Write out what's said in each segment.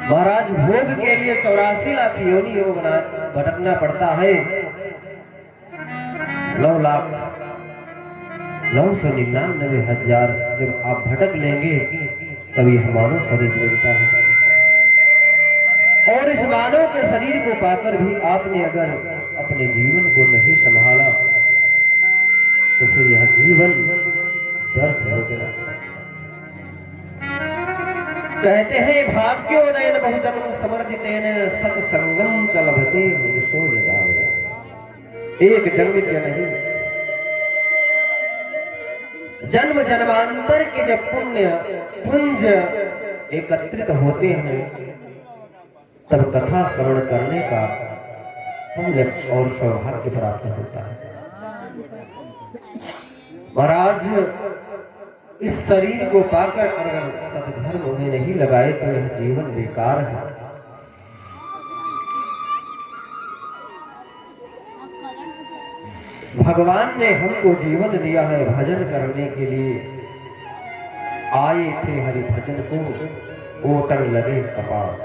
महाराज भोग के लिए 84 लाख योनियों भटकना पड़ता है। 9,99,000 जब आप भटक लेंगे तभी हमारा शरीर मिलता है। और इस मानव के शरीर को पाकर भी आपने अगर अपने जीवन को नहीं संभाला तो फिर यह जीवन व्यर्थ हो गया। कहते हैं भाग्योदयन बहुजन्म समर्जितेन सत्संगम चलभते मुनिषो यदावया। एक जन्म के नहीं, जन्म जन्मांतर के जब पुण्य पुंज एकत्रित होते हैं तब कथा श्रवण करने का पुण्य और सौभाग्य प्राप्त होता है। महाराज इस शरीर को पाकर अगर सद्धर्म में नहीं लगाए तो यह जीवन बेकार है। भगवान ने हमको जीवन दिया है भजन करने के लिए। आए थे हरि भजन को ओटन लगे कपास।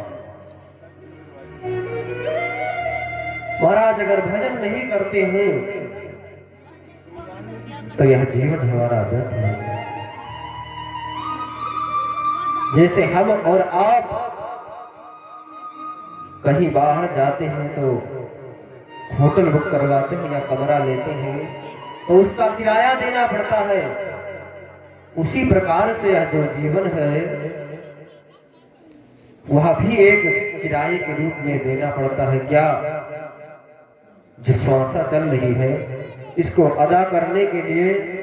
महाराज अगर भजन नहीं करते हैं तो यह जीवन हमारा व्यर्थ है। जैसे हम और आप कहीं बाहर जाते हैं तो होटल बुक करवाते हैं या कमरा लेते हैं तो उसका किराया देना पड़ता है। उसी प्रकार से यह जो जीवन है वह भी एक किराए के रूप में देना पड़ता है। क्या जो श्वासा चल रही है इसको अदा करने के लिए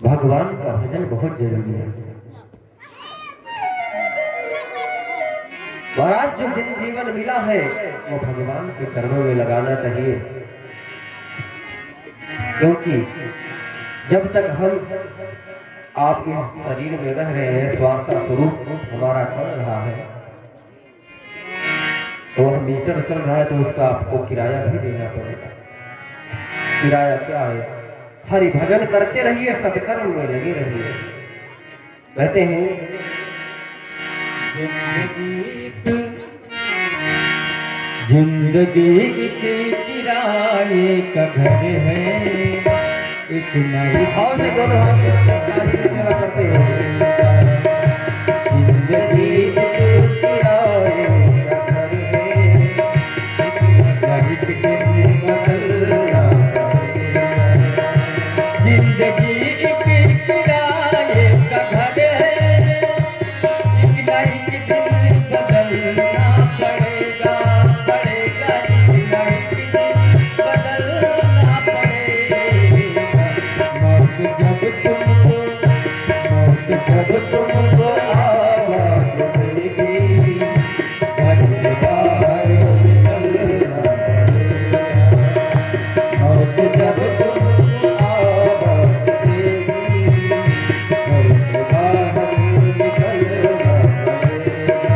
भगवान का भजन बहुत जरूरी है। महाराज जो जीवन मिला है वो भगवान के चरणों में लगाना चाहिए, क्योंकि जब तक हम आप इस शरीर में रह रहे हैं श्वासा स्वरूप हमारा चल रहा है और मीटर चल रहा है तो उसका आपको किराया भी देना पड़ेगा। किराया क्या है? हरि भजन करते रहिए, सत्कर्म में लगे रहिए। कहते हैं जिंदगी एक किराए का घर है, इतना ही भाव से दोनों हाथ की सेवा करते हैं। जिंदगी एक किराए का घर है, जिंदगी एक किराए का घर है, एक ना एक दिन बदलना पड़ेगा, पड़ेगा एक ना एक दिन बदलना पड़ेगा। मौत जब तुमको आवाज देगी घर से बाहर निकलना पड़ेगा। मौत जब तुमको आवाज देगी घर से बाहर निकलना पड़ेगा।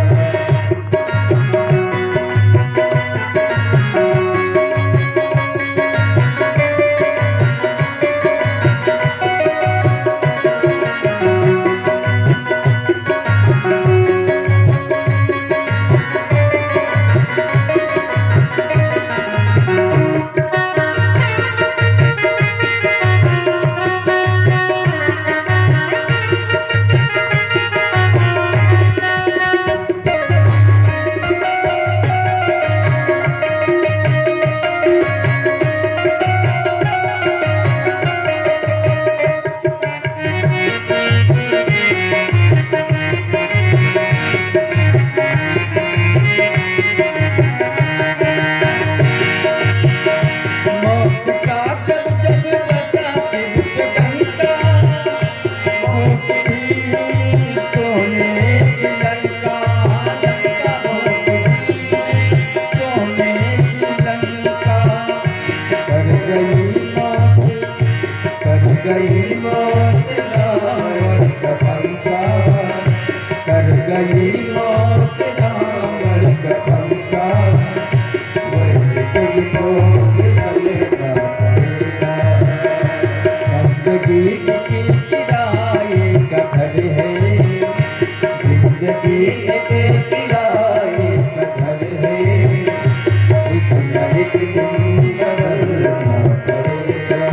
मौत का जब जब बता सिर पे डंका, मौत ही सोने की लंका, लंका मौत ही सोने की लंका। कर गई मौत, कर गई मौत रावण का पंखा, कर गई मौत रावण का पंखा। वैसे तुझको निकलना पड़ेगा। जिंदगी की किराए का घर है, जिंदगी एक किराए का घर है, एक न एक दिन बदलना पड़ेगा।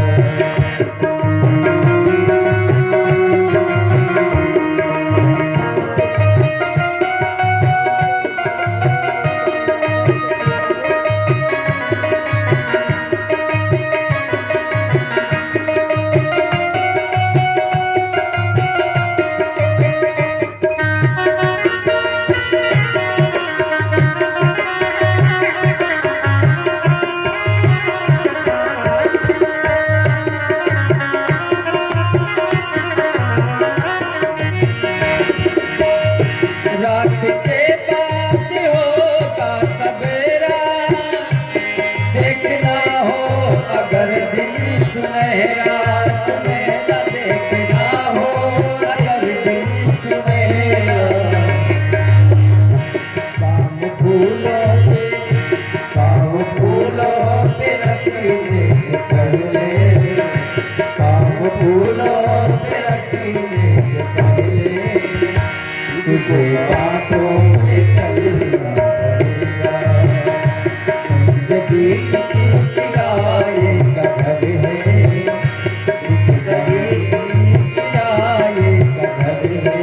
रात के बाद होगा सवेरा, देखना हो अगर दिन सुनहरा, सुनहरा देखना हो अगर दिन सुनहरा। काम फूलों पे रखने से पहले, काम फूलों पे रखने से पहले तुझे बातों में चलना पड़ेगा। जिंदगी किराए का घर है, जिंदगी किराए का घर है,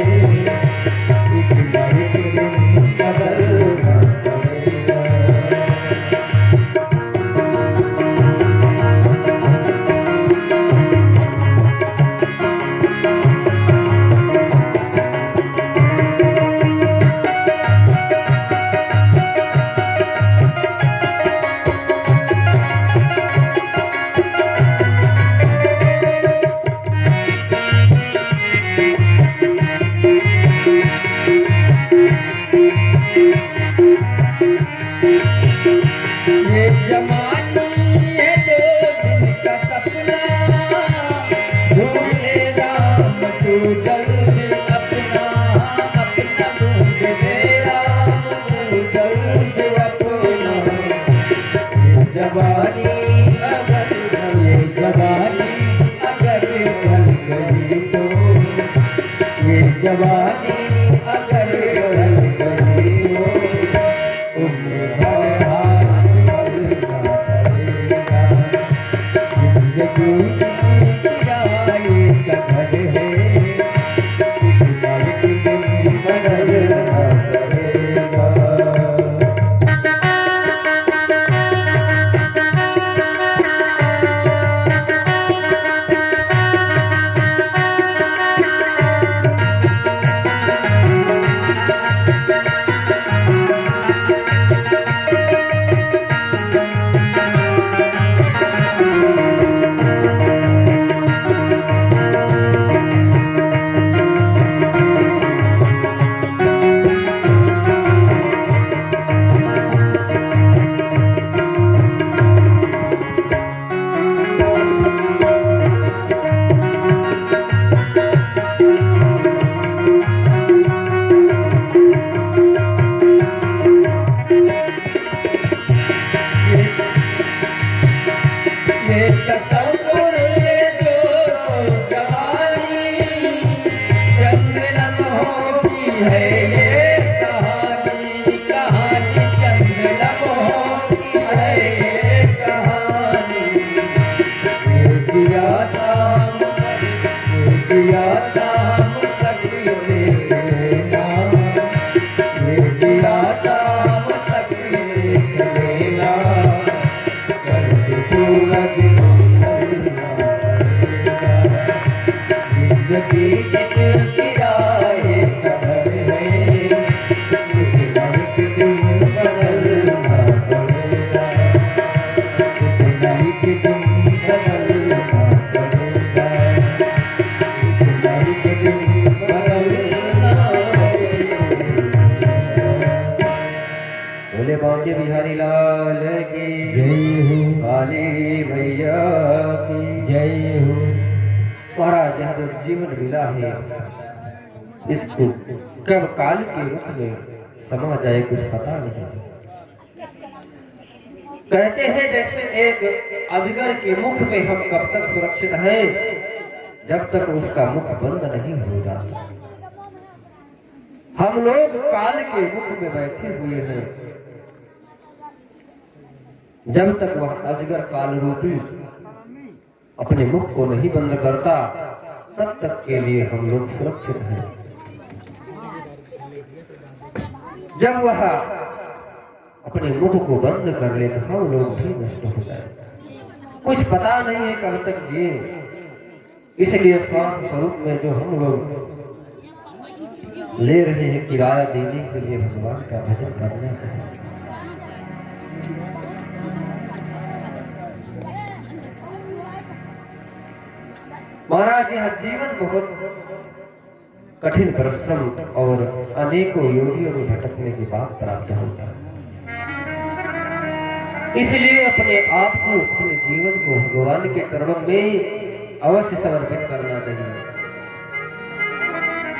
एक न एक दिन बदलना पड़ेगा। ये जवानी है दो दिन का सपना, ढूंढे राम तू जल्दी अपना, अपना ढूंढे राम तू जल्दी अपना। ये जवानी अगर ढल गई तो, ये जवानी अगर ढल गई हो, उम्र भर किराए का घर है, एक दिन बदलना पड़ेगा। ये तसव्वुर जो जवानी, चंद लम्हों की है ये कहानी, कहानी चंद लम्हों की है ये कहानी। ये जिया शाम तक देख लेना, ये जिया शाम तक देख लेना, चढ़ते सूरज ढलना पड़ेगा। जिंदगी एक किराए का घर है, एक न एक दिन बदलना पड़ेगा, एक न एक दिन बदलना पड़ेगा, एक न एक दिन बदलना पड़ेगा। बोले बांके बिहारी लाल की जय हो, काली भैया की जय हो। महाराज यह जो जीवन मिला है इसको कब काल के रुख में समा जाए कुछ पता नहीं। कहते हैं जैसे एक अजगर के मुख में हम कब तक सुरक्षित हैं जब तक उसका मुख बंद नहीं हो जाता। हम लोग काल के मुख में बैठे हुए हैं। जब तक वह अजगर काल रूपी अपने मुख को नहीं बंद करता, तब तक के लिए हम लोग सुरक्षित हैं। जब वह अपने मुख को बंद कर ले तो हम लोग भी नष्ट हो जाए। कुछ पता नहीं है कब तक जिए, इसलिए श्वास स्वरूप में जो हम लोग ले रहे हैं किराया देने के लिए, भगवान का भजन करना चाहिए। महाराज, यह जीवन बहुत कठिन परिश्रम और अनेकों योगियों में भटकने के बाद प्राप्त होता है। इसलिए अपने आप को, अपने जीवन को भगवान के चरणों में अवश्य समर्पित करना चाहिए।